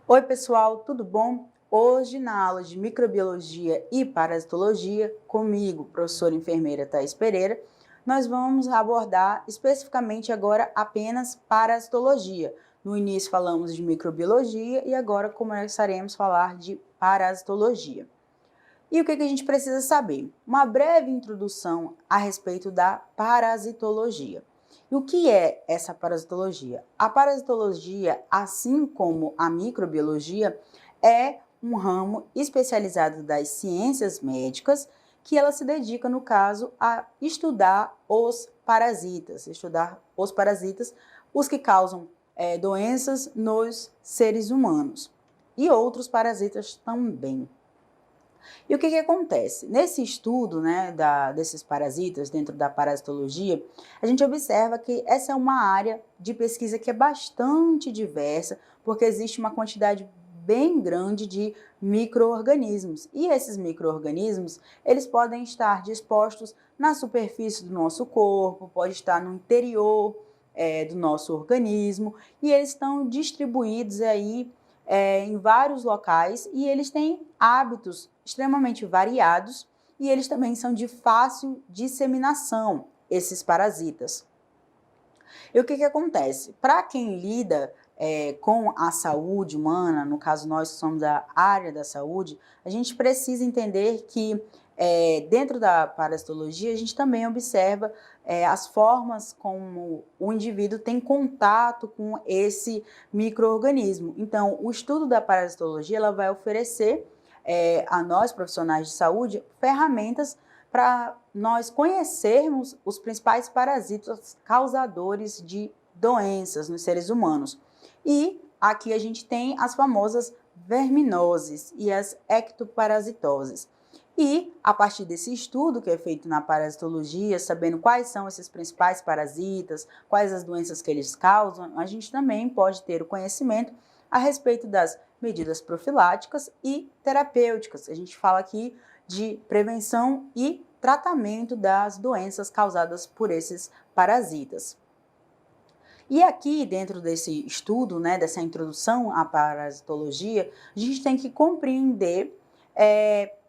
Oi pessoal, tudo bom? Hoje na aula de microbiologia e parasitologia, comigo, professora enfermeira Thaís Pereira, nós vamos abordar especificamente agora apenas parasitologia. No início falamos de microbiologia e agora começaremos a falar de parasitologia. E o que a gente precisa saber? Uma breve introdução a respeito da parasitologia. E o que é essa parasitologia? A parasitologia, assim como a microbiologia, é um ramo especializado das ciências médicas que ela se dedica, no caso, a estudar os parasitas, os que causam doenças nos seres humanos e outros parasitas também. E o que acontece? Nesse estudo, né, desses parasitas dentro da parasitologia, a gente observa que essa é uma área de pesquisa que é bastante diversa, porque existe uma quantidade bem grande de micro-organismos. E esses micro-organismos, eles podem estar dispostos na superfície do nosso corpo, pode estar no interior do nosso organismo, e eles estão distribuídos aí em vários locais e eles têm hábitos extremamente variados e eles também são de fácil disseminação, esses parasitas. E o que acontece? Para quem lida com a saúde humana, no caso nós que somos da área da saúde, a gente precisa entender que dentro da parasitologia a gente também observa as formas como o indivíduo tem contato com esse micro-organismo. Então, o estudo da parasitologia ela vai oferecer a nós, profissionais de saúde, ferramentas para nós conhecermos os principais parasitas causadores de doenças nos seres humanos. E aqui a gente tem as famosas verminoses e as ectoparasitoses. E, a partir desse estudo que é feito na parasitologia, sabendo quais são esses principais parasitas, quais as doenças que eles causam, a gente também pode ter o conhecimento a respeito das medidas profiláticas e terapêuticas. A gente fala aqui de prevenção e tratamento das doenças causadas por esses parasitas. E aqui, dentro desse estudo, né, dessa introdução à parasitologia, a gente tem que compreender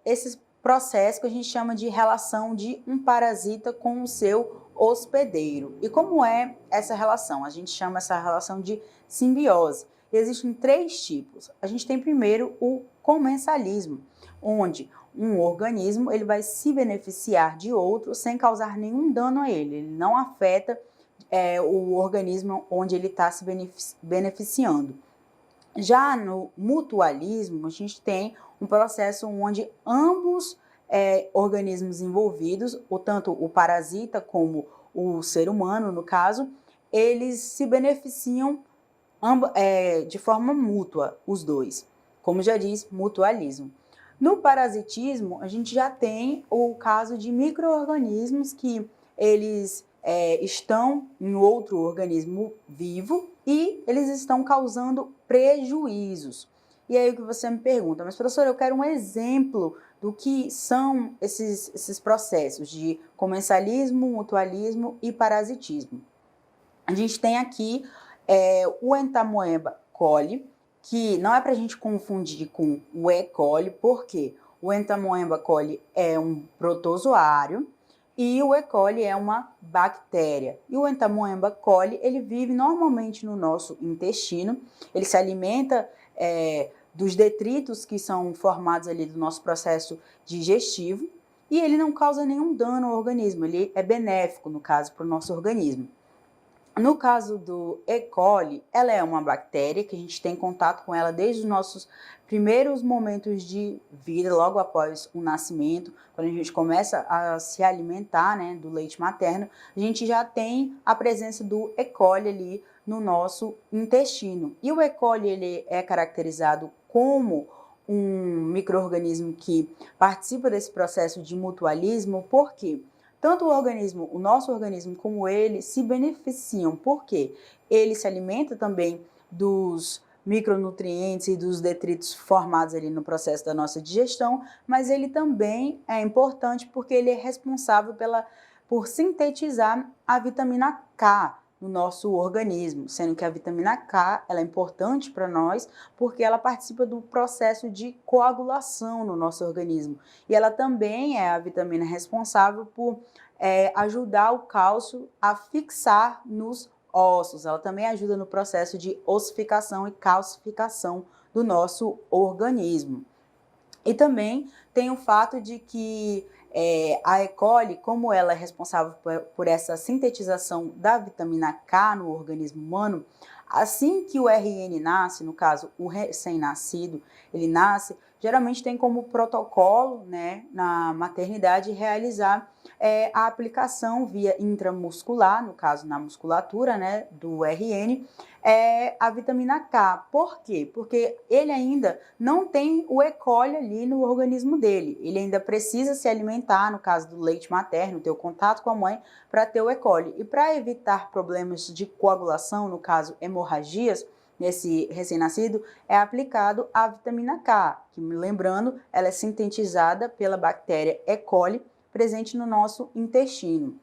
esses processos que a gente chama de relação de um parasita com o seu hospedeiro. E como é essa relação? A gente chama essa relação de simbiose. Existem 3 tipos. A gente tem primeiro o comensalismo, onde um organismo ele vai se beneficiar de outro sem causar nenhum dano a ele. Ele não afeta o organismo onde ele está se beneficiando. Já no mutualismo, a gente tem um processo onde ambos organismos envolvidos, tanto o parasita como o ser humano, no caso, eles se beneficiam de forma mútua, os dois. Como já diz, mutualismo. No parasitismo, a gente já tem o caso de micro-organismos que eles estão em outro organismo vivo e eles estão causando prejuízos. E aí o que você me pergunta, mas professora, eu quero um exemplo do que são esses processos de comensalismo, mutualismo e parasitismo. A gente tem aqui o Entamoeba coli, que não é para a gente confundir com o E. coli, porque o Entamoeba coli é um protozoário e o E. coli é uma bactéria. E o Entamoeba coli, ele vive normalmente no nosso intestino, ele se alimenta dos detritos que são formados ali do nosso processo digestivo e ele não causa nenhum dano ao organismo, ele é benéfico, no caso, para o nosso organismo. No caso do E. coli, ela é uma bactéria que a gente tem contato com ela desde os nossos primeiros momentos de vida, logo após o nascimento, quando a gente começa a se alimentar, né, do leite materno, a gente já tem a presença do E. coli ali no nosso intestino. E o E. coli ele é caracterizado como um micro-organismo que participa desse processo de mutualismo, por quê? Tanto o nosso organismo como ele se beneficiam, porque ele se alimenta também dos micronutrientes e dos detritos formados ali no processo da nossa digestão, mas ele também é importante porque ele é responsável por sintetizar a vitamina K no nosso organismo, sendo que a vitamina K ela é importante para nós porque ela participa do processo de coagulação no nosso organismo. E ela também é a vitamina responsável por ajudar o cálcio a fixar nos ossos. Ela também ajuda no processo de ossificação e calcificação do nosso organismo. E também tem o fato de que a E. coli, como ela é responsável por essa sintetização da vitamina K no organismo humano, assim que o RN nasce, no caso o recém-nascido, ele nasce, geralmente tem como protocolo, né, na maternidade realizar a aplicação via intramuscular, no caso na musculatura, né, do RN, a vitamina K. Por quê? Porque ele ainda não tem o E. coli ali no organismo dele. Ele ainda precisa se alimentar, no caso do leite materno, ter o contato com a mãe para ter o E. coli. E para evitar problemas de coagulação, no caso hemorragias, nesse recém-nascido, é aplicado a vitamina K, que, lembrando, ela é sintetizada pela bactéria E. coli, presente no nosso intestino.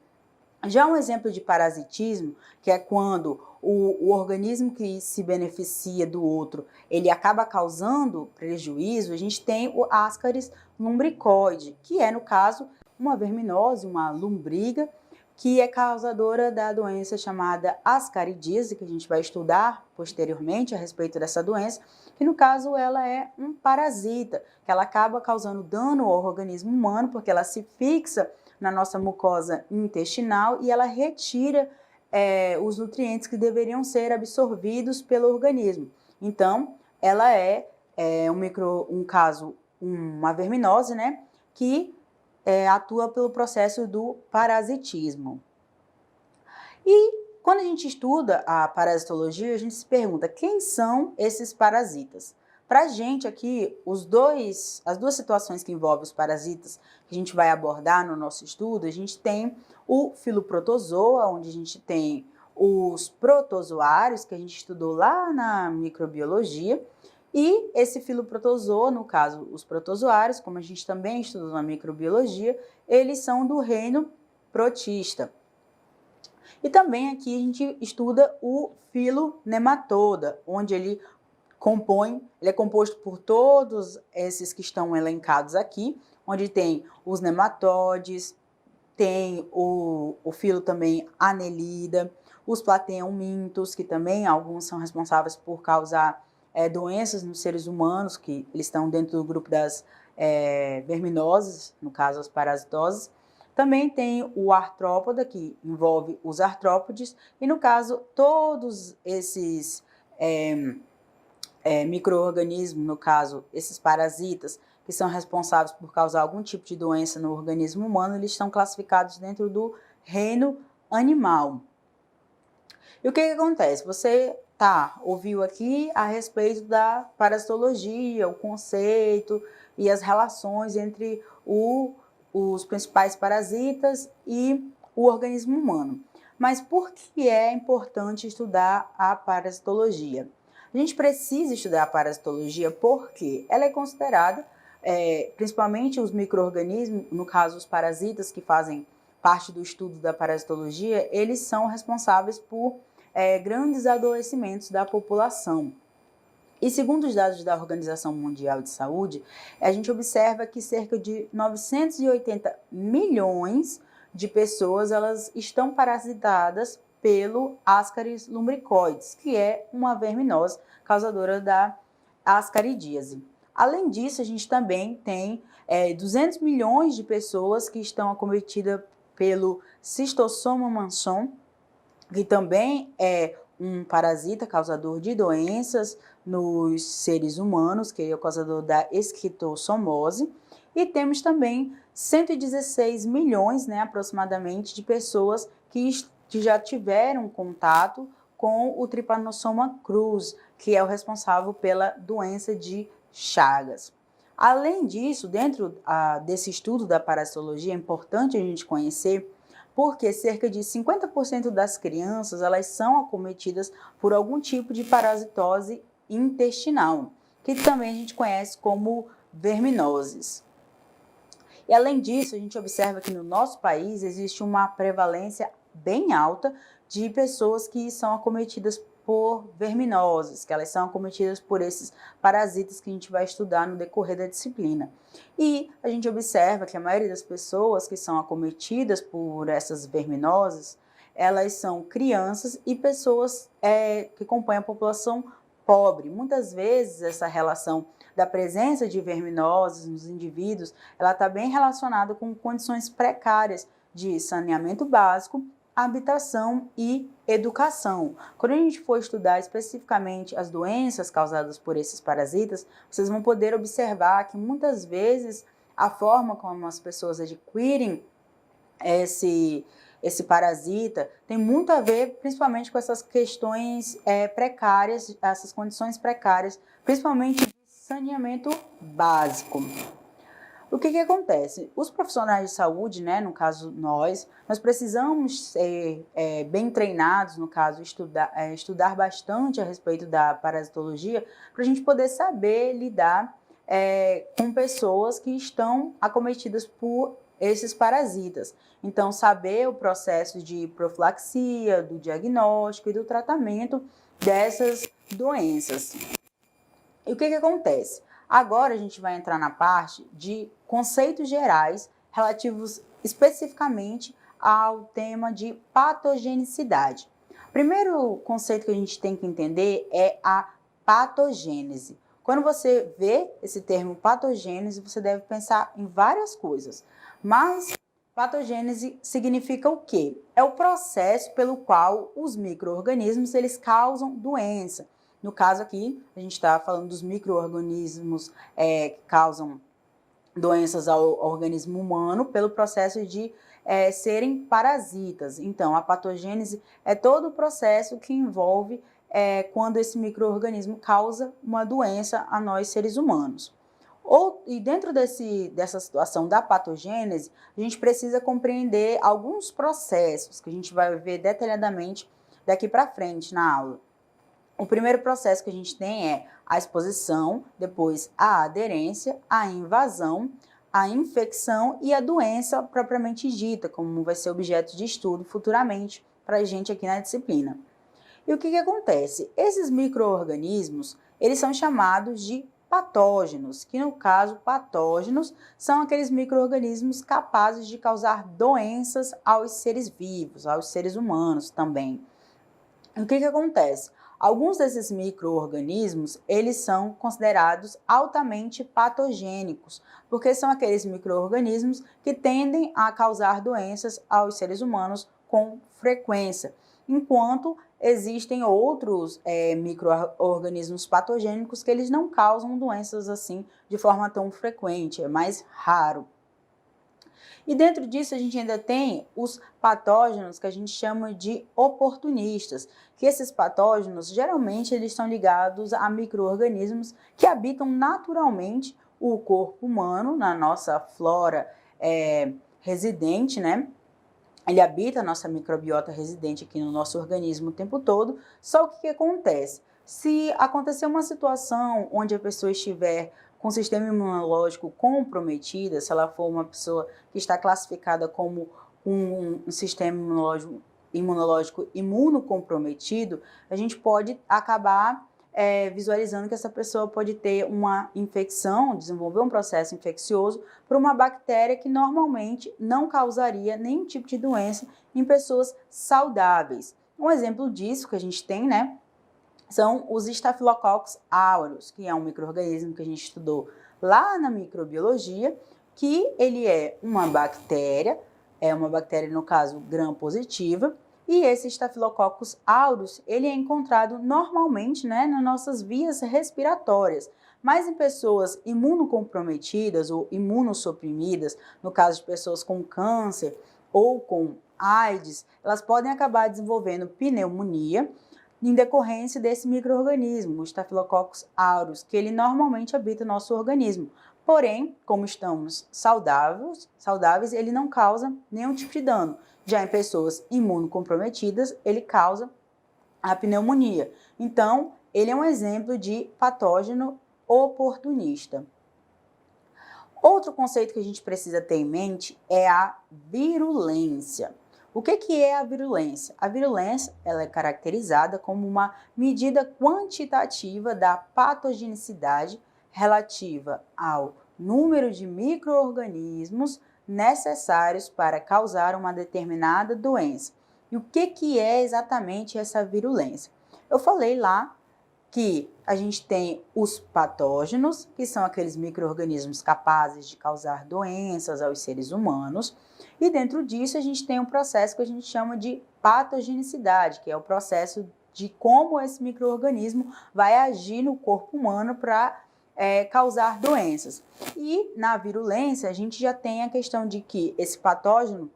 Já um exemplo de parasitismo, que é quando o organismo que se beneficia do outro, ele acaba causando prejuízo, a gente tem o Ascaris lumbricoide, que é, no caso, uma verminose, uma lombriga, que é causadora da doença chamada ascaridíase, que a gente vai estudar posteriormente a respeito dessa doença, que no caso ela é um parasita, que ela acaba causando dano ao organismo humano, porque ela se fixa na nossa mucosa intestinal e ela retira os nutrientes que deveriam ser absorvidos pelo organismo. Então, ela é uma verminose, né, que atua pelo processo do parasitismo. E quando a gente estuda a parasitologia, a gente se pergunta quem são esses parasitas. Para a gente aqui, as duas situações que envolvem os parasitas que a gente vai abordar no nosso estudo, a gente tem o filoprotozoa, onde a gente tem os protozoários, que a gente estudou lá na microbiologia, e esse filoprotozoa, no caso, os protozoários, como a gente também estudou na microbiologia, eles são do reino protista. E também aqui a gente estuda o filonematoda, onde ele é composto por todos esses que estão elencados aqui, onde tem os nematóides, tem o filo também Annelida, os plateumintos, que também alguns são responsáveis por causar doenças nos seres humanos, que eles estão dentro do grupo das verminoses, no caso as parasitoses. Também tem o artrópoda, que envolve os artrópodes, e no caso todos esses micro-organismos, no caso esses parasitas, que são responsáveis por causar algum tipo de doença no organismo humano, eles estão classificados dentro do reino animal. E o que acontece? Você ouviu aqui a respeito da parasitologia, o conceito e as relações entre os principais parasitas e o organismo humano. Mas por que é importante estudar a parasitologia? A gente precisa estudar a parasitologia porque ela é considerada, principalmente os micro-organismos, no caso os parasitas que fazem parte do estudo da parasitologia, eles são responsáveis por grandes adoecimentos da população. E segundo os dados da Organização Mundial de Saúde, a gente observa que cerca de 980 milhões de pessoas elas estão parasitadas pelo Ascaris lumbricoides, que é uma verminose causadora da ascaridíase. Além disso, a gente também tem 200 milhões de pessoas que estão acometidas pelo Schistossoma manson, que também é um parasita causador de doenças nos seres humanos, que é o causador da esquistossomose. E temos também 116 milhões, né, aproximadamente, de pessoas que já tiveram contato com o Trypanosoma cruzi, que é o responsável pela doença de Chagas. Além disso, dentro desse estudo da parasitologia, é importante a gente conhecer porque cerca de 50% das crianças elas são acometidas por algum tipo de parasitose intestinal, que também a gente conhece como verminoses. E além disso, a gente observa que no nosso país existe uma prevalência bem alta de pessoas que são acometidas por verminoses, que elas são acometidas por esses parasitas que a gente vai estudar no decorrer da disciplina. E a gente observa que a maioria das pessoas que são acometidas por essas verminoses, elas são crianças e pessoas que compõem a população pobre. Muitas vezes essa relação da presença de verminoses nos indivíduos, ela está bem relacionada com condições precárias de saneamento básico, habitação e educação. Quando a gente for estudar especificamente as doenças causadas por esses parasitas, vocês vão poder observar que muitas vezes a forma como as pessoas adquirem esse parasita tem muito a ver principalmente com essas questões precárias, essas condições precárias, principalmente de saneamento básico. O que acontece? Os profissionais de saúde, né, no caso nós precisamos ser bem treinados, no caso estudar bastante a respeito da parasitologia, para a gente poder saber lidar com pessoas que estão acometidas por esses parasitas. Então, saber o processo de profilaxia, do diagnóstico e do tratamento dessas doenças. E o que acontece? Agora a gente vai entrar na parte de conceitos gerais relativos especificamente ao tema de patogenicidade. O primeiro conceito que a gente tem que entender é a patogênese. Quando você vê esse termo patogênese, você deve pensar em várias coisas, mas patogênese significa o quê? É o processo pelo qual os micro-organismos eles causam doença. No caso aqui, a gente está falando dos micro-organismos que causam doenças ao organismo humano pelo processo de serem parasitas. Então, a patogênese é todo o processo que envolve quando esse micro-organismo causa uma doença a nós seres humanos. E dentro dessa situação da patogênese, a gente precisa compreender alguns processos que a gente vai ver detalhadamente daqui para frente na aula. O primeiro processo que a gente tem é a exposição, depois a aderência, a invasão, a infecção e a doença propriamente dita, como vai ser objeto de estudo futuramente para a gente aqui na disciplina. E o que acontece? Esses micro-organismos, eles são chamados de patógenos, que no caso, patógenos são aqueles micro-organismos capazes de causar doenças aos seres vivos, aos seres humanos também. E o que acontece? Alguns desses micro-organismos, eles são considerados altamente patogênicos, porque são aqueles micro-organismos que tendem a causar doenças aos seres humanos com frequência, enquanto existem outros micro-organismos patogênicos que eles não causam doenças assim de forma tão frequente, é mais raro. E dentro disso a gente ainda tem os patógenos que a gente chama de oportunistas, que esses patógenos geralmente eles estão ligados a micro-organismos que habitam naturalmente o corpo humano, na nossa flora residente, né? Ele habita a nossa microbiota residente aqui no nosso organismo o tempo todo, só o que acontece? Se acontecer uma situação onde a pessoa estiver com o sistema imunológico comprometido, se ela for uma pessoa que está classificada como um sistema imunológico imunocomprometido, a gente pode acabar visualizando que essa pessoa pode ter uma infecção, desenvolver um processo infeccioso por uma bactéria que normalmente não causaria nenhum tipo de doença em pessoas saudáveis. Um exemplo disso que a gente tem, né, são os Staphylococcus aureus, que é um micro-organismo que a gente estudou lá na microbiologia, que ele é uma bactéria no caso gram-positiva, e esse Staphylococcus aureus, ele é encontrado normalmente, né, nas nossas vias respiratórias, mas em pessoas imunocomprometidas ou imunossuprimidas, no caso de pessoas com câncer ou com AIDS, elas podem acabar desenvolvendo pneumonia, em decorrência desse micro-organismo, o Staphylococcus aureus, que ele normalmente habita no nosso organismo. Porém, como estamos saudáveis, ele não causa nenhum tipo de dano. Já em pessoas imunocomprometidas, ele causa a pneumonia. Então, ele é um exemplo de patógeno oportunista. Outro conceito que a gente precisa ter em mente é a virulência. O que é a virulência? A virulência ela é caracterizada como uma medida quantitativa da patogenicidade relativa ao número de micro-organismos necessários para causar uma determinada doença. E o que é exatamente essa virulência? Eu falei lá que a gente tem os patógenos, que são aqueles micro-organismos capazes de causar doenças aos seres humanos, e dentro disso a gente tem um processo que a gente chama de patogenicidade, que é o processo de como esse micro-organismo vai agir no corpo humano para causar doenças. E na virulência a gente já tem a questão de que esse patógeno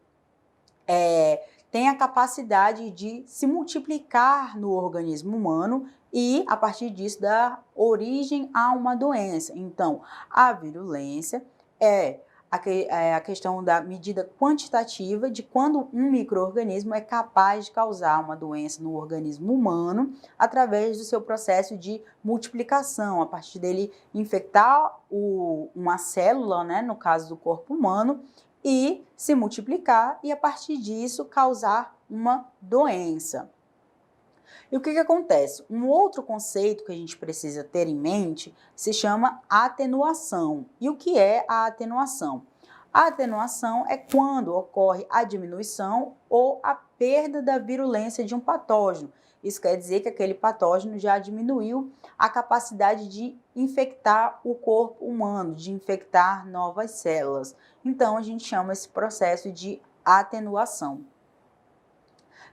tem a capacidade de se multiplicar no organismo humano e, a partir disso, dar origem a uma doença. Então, a virulência é a questão da medida quantitativa de quando um micro-organismo é capaz de causar uma doença no organismo humano através do seu processo de multiplicação, a partir dele infectar uma célula, né, no caso do corpo humano, e se multiplicar e, a partir disso, causar uma doença. E o que acontece? Um outro conceito que a gente precisa ter em mente se chama atenuação. E o que é a atenuação? A atenuação é quando ocorre a diminuição ou a perda da virulência de um patógeno. Isso quer dizer que aquele patógeno já diminuiu a capacidade de infectar o corpo humano, de infectar novas células. Então, a gente chama esse processo de atenuação.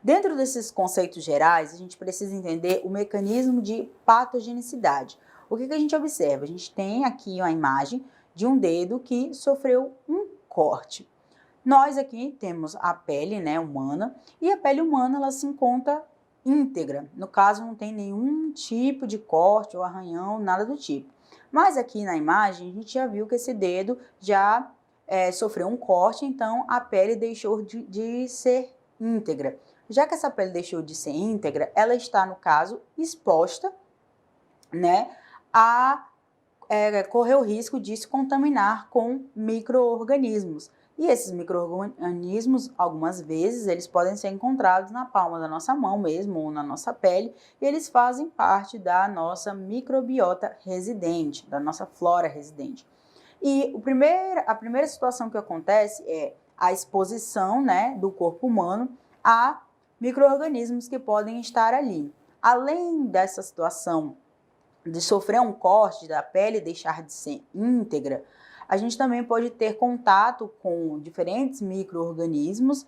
Dentro desses conceitos gerais, a gente precisa entender o mecanismo de patogenicidade. O que a gente observa? A gente tem aqui uma imagem de um dedo que sofreu um corte. Nós aqui temos a pele, né, humana, e a pele humana ela se encontra íntegra. No caso, não tem nenhum tipo de corte ou arranhão, nada do tipo. Mas aqui na imagem, a gente já viu que esse dedo já sofreu um corte, então a pele deixou de ser íntegra. Já que essa pele deixou de ser íntegra, ela está, no caso, exposta, né, a correr o risco de se contaminar com micro-organismos. E esses micro-organismos, algumas vezes, eles podem ser encontrados na palma da nossa mão mesmo, ou na nossa pele, e eles fazem parte da nossa microbiota residente, da nossa flora residente. E a primeira situação que acontece é a exposição, né, do corpo humano a micro-organismos que podem estar ali. Além dessa situação de sofrer um corte da pele e deixar de ser íntegra, a gente também pode ter contato com diferentes micro-organismos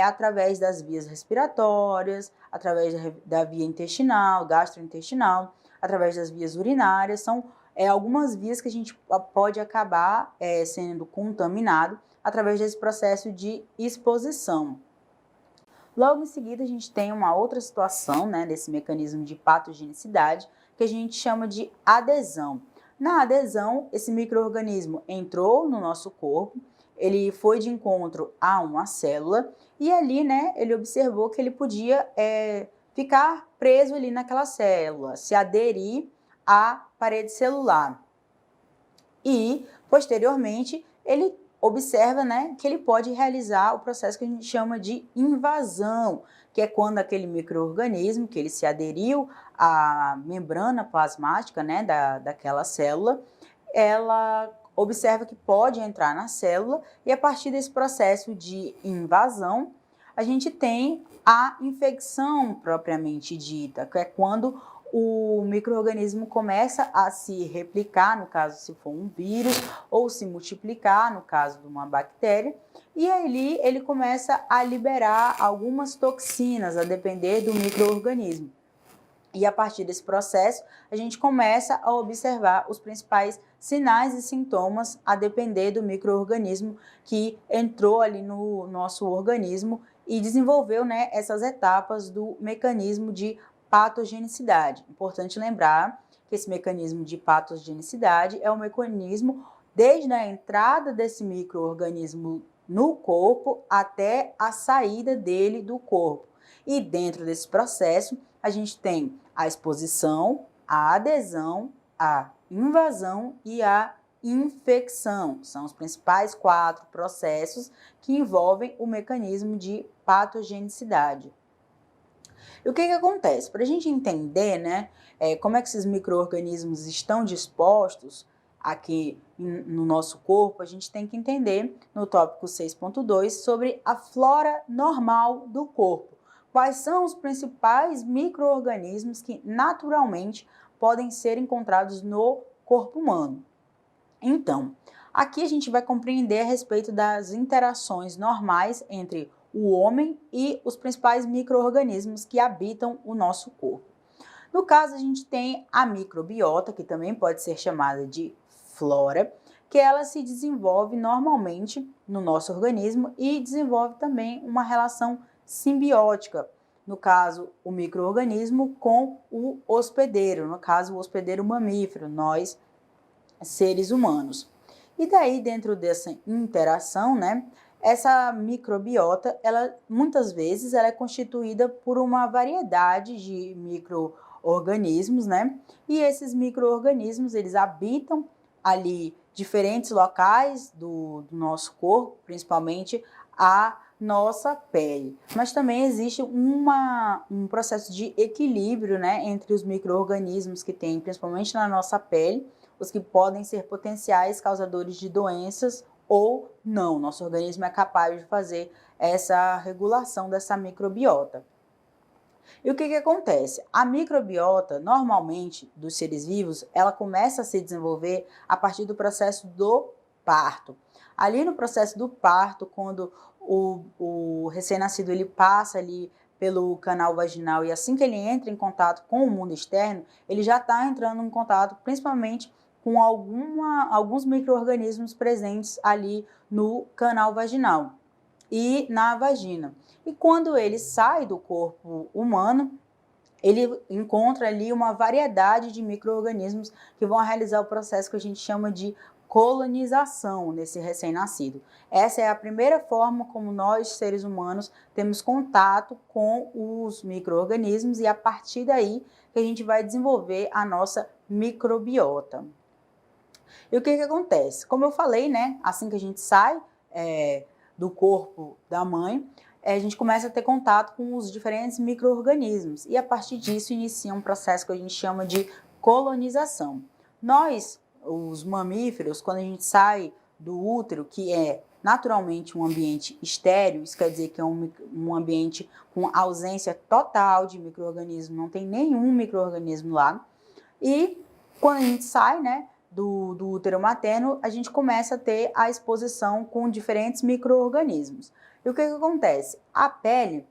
através das vias respiratórias, através da via intestinal, gastrointestinal, através das vias urinárias. São algumas vias que a gente pode acabar sendo contaminado através desse processo de exposição. Logo em seguida, a gente tem uma outra situação, né, desse mecanismo de patogenicidade, que a gente chama de adesão. Na adesão, esse micro-organismo entrou no nosso corpo, ele foi de encontro a uma célula e ali, né, ele observou que ele podia ficar preso ali naquela célula, se aderir à parede celular. E, posteriormente, ele observa, né, que ele pode realizar o processo que a gente chama de invasão, que é quando aquele micro-organismo, que ele se aderiu à membrana plasmática, né, daquela célula, ela observa que pode entrar na célula e, a partir desse processo de invasão, a gente tem a infecção propriamente dita, que é quando o micro-organismo começa a se replicar, no caso se for um vírus, ou se multiplicar, no caso de uma bactéria, e ali ele começa a liberar algumas toxinas, a depender do micro-organismo. E a partir desse processo, a gente começa a observar os principais sinais e sintomas a depender do micro-organismo que entrou ali no nosso organismo e desenvolveu, né, essas etapas do mecanismo de patogenicidade. Importante lembrar que esse mecanismo de patogenicidade é um mecanismo desde a entrada desse micro-organismo no corpo até a saída dele do corpo. E dentro desse processo, a gente tem a exposição, a adesão, a invasão e a infecção. São os principais 4 processos que envolvem o mecanismo de patogenicidade. E o que acontece? Para a gente entender, né, como é que esses micro-organismos estão dispostos aqui no nosso corpo, a gente tem que entender no tópico 6.2 sobre a flora normal do corpo. Quais são os principais micro-organismos que naturalmente podem ser encontrados no corpo humano? Então, aqui a gente vai compreender a respeito das interações normais entre o homem e os principais micro-organismos que habitam o nosso corpo. No caso, a gente tem a microbiota, que também pode ser chamada de flora, que ela se desenvolve normalmente no nosso organismo e desenvolve também uma relação simbiótica, no caso, o micro-organismo com o hospedeiro, no caso, o hospedeiro mamífero, nós, seres humanos. E daí, dentro dessa interação, né, essa microbiota, ela muitas vezes ela é constituída por uma variedade de micro-organismos, né? E esses micro-organismos, eles habitam ali diferentes locais do nosso corpo, principalmente a nossa pele. Mas também existe um processo de equilíbrio, né, entre os micro-organismos que tem, principalmente na nossa pele, os que podem ser potenciais causadores de doenças ou não. Nosso organismo é capaz de fazer essa regulação dessa microbiota. E o que acontece? A microbiota, normalmente, dos seres vivos, ela começa a se desenvolver a partir do processo do parto. Ali no processo do parto, quando o recém-nascido ele passa ali pelo canal vaginal e assim que ele entra em contato com o mundo externo, ele já está entrando em contato principalmente com alguns micro-organismos presentes ali no canal vaginal e na vagina. E quando ele sai do corpo humano, ele encontra ali uma variedade de micro-organismos que vão realizar o processo que a gente chama de colonização nesse recém-nascido. Essa é a primeira forma como nós, seres humanos, temos contato com os micro-organismos e a partir daí que a gente vai desenvolver a nossa microbiota. E o que acontece? Como eu falei, né, assim que a gente sai do corpo da mãe, a gente começa a ter contato com os diferentes micro-organismos e a partir disso inicia um processo que a gente chama de colonização. Nós, os mamíferos, quando a gente sai do útero, que é naturalmente um ambiente estéril, isso quer dizer que é um ambiente com ausência total de micro-organismo, não tem nenhum micro-organismo lá, e quando a gente sai, né, do útero materno, a gente começa a ter a exposição com diferentes micro-organismos. E o que acontece? A pele,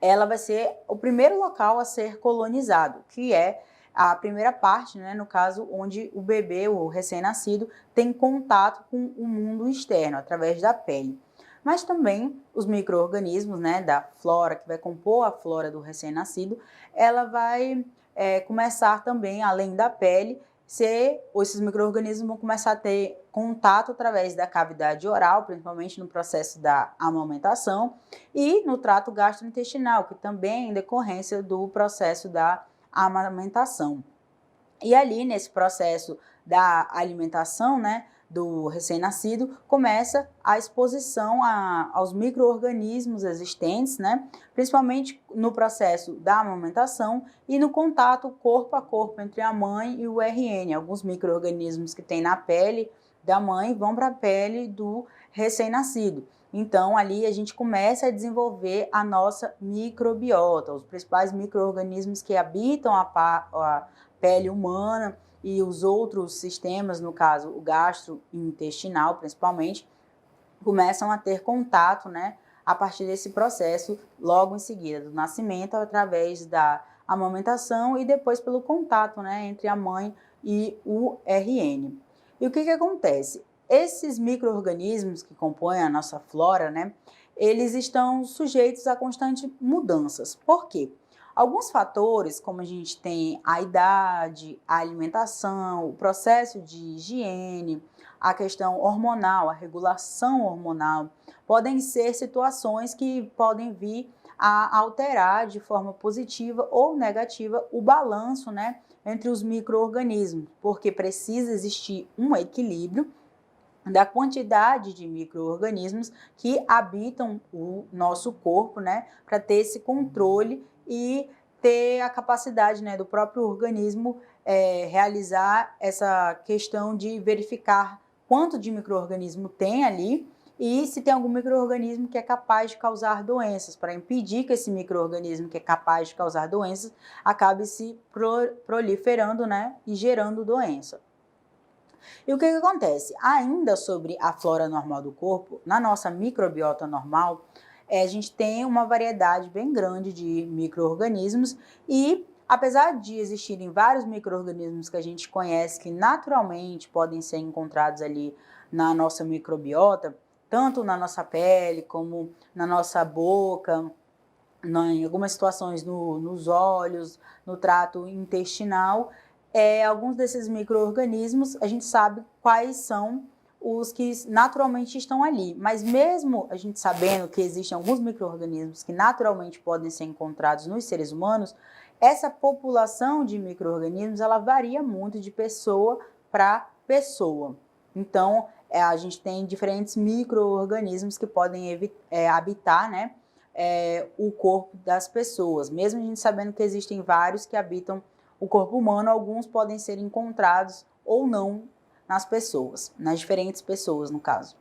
ela vai ser o primeiro local a ser colonizado, que é a primeira parte, né, no caso, onde o bebê, o recém-nascido, tem contato com o mundo externo, através da pele. Mas também os micro-organismos, né, da flora, que vai compor a flora do recém-nascido, ela vai começar também, além da pele, esses micro-organismos vão começar a ter contato através da cavidade oral, principalmente no processo da amamentação, e no trato gastrointestinal, que também é em decorrência do processo da amamentação. E ali, nesse processo da alimentação, né, do recém-nascido, começa a exposição aos micro-organismos existentes, né, principalmente no processo da amamentação e no contato corpo a corpo entre a mãe e o RN. Alguns micro-organismos que tem na pele da mãe vão para a pele do recém-nascido. Então, ali a gente começa a desenvolver a nossa microbiota, os principais micro-organismos que habitam a pele humana e os outros sistemas, no caso o gastrointestinal principalmente, começam a ter contato, né, a partir desse processo logo em seguida do nascimento, através da amamentação e depois pelo contato, né, entre a mãe e o RN. E o que acontece? Esses micro-organismos que compõem a nossa flora, né, eles estão sujeitos a constantes mudanças. Por quê? Alguns fatores, como a gente tem a idade, a alimentação, o processo de higiene, a questão hormonal, a regulação hormonal, podem ser situações que podem vir a alterar de forma positiva ou negativa o balanço, né, entre os micro-organismos, porque precisa existir um equilíbrio da quantidade de micro-organismos que habitam o nosso corpo, né, para ter esse controle e ter a capacidade, né, do próprio organismo realizar essa questão de verificar quanto de micro-organismo tem ali e se tem algum micro-organismo que é capaz de causar doenças, para impedir que esse micro-organismo que é capaz de causar doenças acabe se proliferando, né, e gerando doença. E o que acontece? Ainda sobre a flora normal do corpo, na nossa microbiota normal, a gente tem uma variedade bem grande de micro-organismos e, apesar de existirem vários micro-organismos que a gente conhece que naturalmente podem ser encontrados ali na nossa microbiota, tanto na nossa pele como na nossa boca, em algumas situações nos olhos, no trato intestinal, alguns desses micro-organismos a gente sabe quais são os que naturalmente estão ali, mas mesmo a gente sabendo que existem alguns micro-organismos que naturalmente podem ser encontrados nos seres humanos, essa população de micro-organismos ela varia muito de pessoa para pessoa. Então, a gente tem diferentes micro-organismos que podem habitar, né, o corpo das pessoas. Mesmo a gente sabendo que existem vários que habitam o corpo humano, alguns podem ser encontrados ou não nas pessoas, nas diferentes pessoas, no caso.